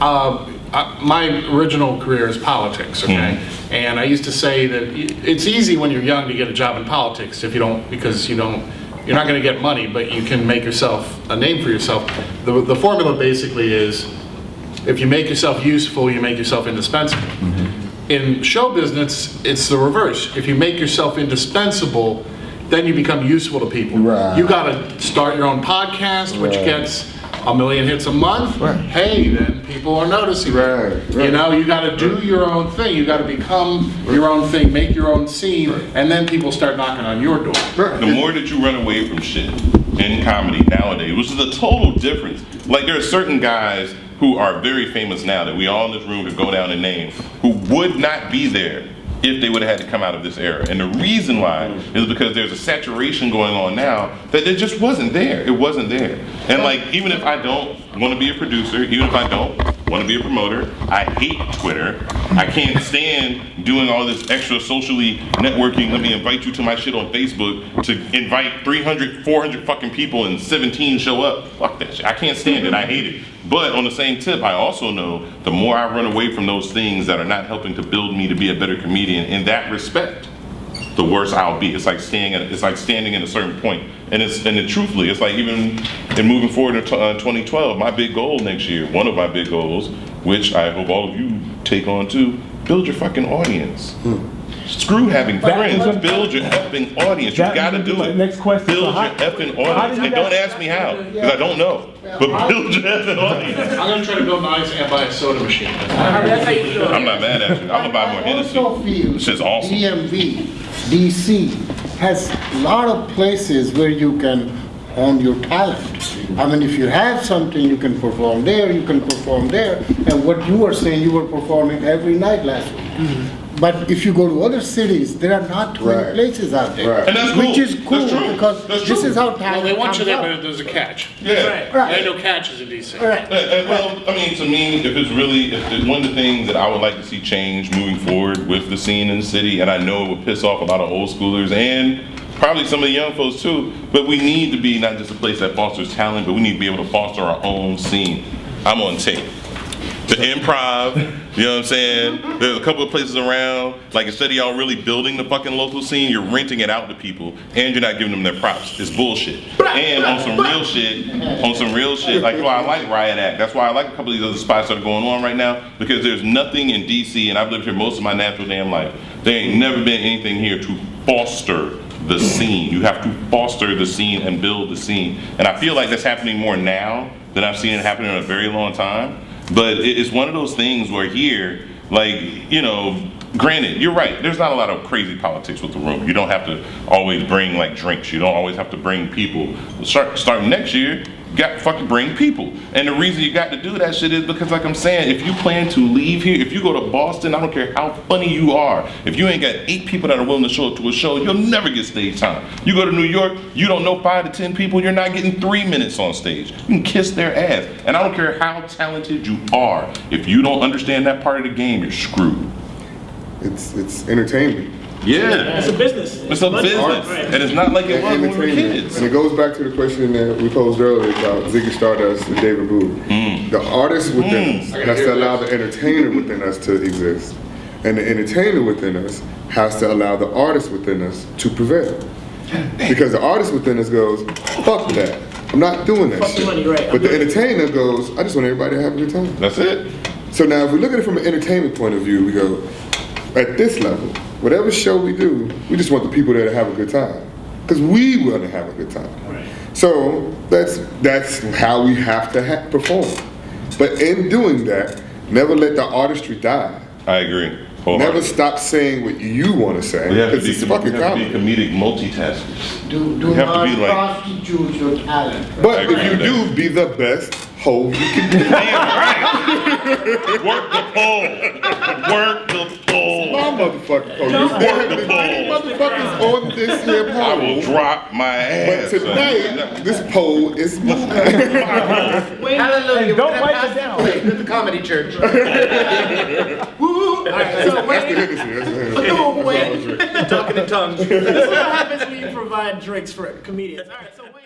My original career is politics, okay? And I used to say that it's easy when you're young to get a job in politics if you don't, because you're not going to get money, but you can make yourself a name for yourself. The formula basically is, if you make yourself useful, you make yourself indispensable. In show business, it's the reverse. If you make yourself indispensable, then you become useful to people. Right. You got to start your own podcast, which gets 1 million hits a month. Hey, then people are noticing. You know, you got to do your own thing. You got to become your own thing, make your own scene, and then people start knocking on your door. The more that you run away from shit in comedy nowadays, which is a total difference. Like, there are certain guys who are very famous now that we all in this room could go down and name, who would not be there if they would have had to come out of this era. And the reason why is because there's a saturation going on now that it just wasn't there. It wasn't there. And like, even if I don't want to be a producer, even if I don't want to be a promoter, I hate Twitter. I can't stand doing all this extra socially networking. Let me invite you to my shit on Facebook to invite 300, 400 fucking people and 17 show up. Fuck that shit. I can't stand it. I hate it. But on the same tip, I also know the more I run away from those things that are not helping to build me to be a better comedian in that respect, the worse I'll be. It's like standing at a certain point. And truthfully, it's like even in moving forward in 2012, my big goal next year, one of my big goals, which I hope all of you take on too, build your fucking audience. Screw having friends. Build your effing audience. You gotta do it. Next question. Build your effing audience. And don't ask me how, because I don't know. But build your effing audience. I'm going to try to build an audience and buy a soda machine. I'm not mad at you. I'm gonna buy more Hennessy. I also feel This is awesome. DMV, DC has a lot of places where you can hone your talent. I mean, if you have something, you can perform there, you can perform there. And what you were saying, you were performing every night last week. But if you go to other cities, there are not too many places out there. And that's cool. Which is cool, That's true. because That's this true. is how talent Well, they want you there, comes but up. there's a catch. Yeah. There ain't no catches in DC. Well, I mean, to me, if it's one of the things that I would like to see change moving forward with the scene in the city, and I know it would piss off a lot of old schoolers and probably some of the young folks too, but we need to be not just a place that fosters talent, but we need to be able to foster our own scene. I'm on tape. The Improv, you know what I'm saying? There's a couple of places around, like instead of y'all really building the fucking local scene, you're renting it out to people and you're not giving them their props. It's bullshit. And on some real shit, like, well, I like Riot Act. That's why I like a couple of these other spots that are going on right now, because there's nothing in DC, and I've lived here most of my natural damn life. There ain't never been anything here to foster the scene. You have to foster the scene and build the scene. And I feel like that's happening more now than I've seen it happen in a very long time. But it's one of those things where here, like, you know, granted, you're right, there's not a lot of crazy politics with the room. You don't have to always bring like drinks. You don't always have to bring people. Starting next year, you got to fucking bring people. And the reason you got to do that shit is because, like I'm saying, if you plan to leave here, if you go to Boston, I don't care how funny you are, if you ain't got 8 people that are willing to show up to a show, you'll never get stage time. You go to New York, you don't know 5 to 10 people, you're not getting 3 minutes on stage. You can kiss their ass. And I don't care how talented you are, if you don't understand that part of the game, you're screwed. It's entertainment. Yeah. It's a business. It's a business. And it's not like it was when we were kids. And it goes back to the question that we posed earlier about Ziggy Stardust and David Booth. The artist within us has to allow the entertainer within us to exist. And the entertainer within us has to allow the artist within us to prevail. Because the artist within us goes, fuck that. I'm not doing that Fuck shit. the money, right. But the entertainer goes, I just want everybody to have a good time. That's it. So now if we look at it from an entertainment point of view, we go, at this level, whatever show we do, we just want the people there to have a good time. Because we want to have a good time. Right. So that's how we have to perform. But in doing that, never let the artistry die. I agree. Never stop saying what you want to say. We have to be, it's fucking comedy. comedic multitaskers. Do have to not be like- prostitute your talent. But if you do, be the best hoe you can be. Work the pole. Work the pole. My motherfucking pole. There have been many motherfuckers on this here pole. I will drop my ass. But tonight, this pole is moving. Hallelujah. And don't write it down. At the comedy church. Woo! All right, so Wayne, talking in tongues. This is what happens when you provide drinks for comedians. All right, so Wayne.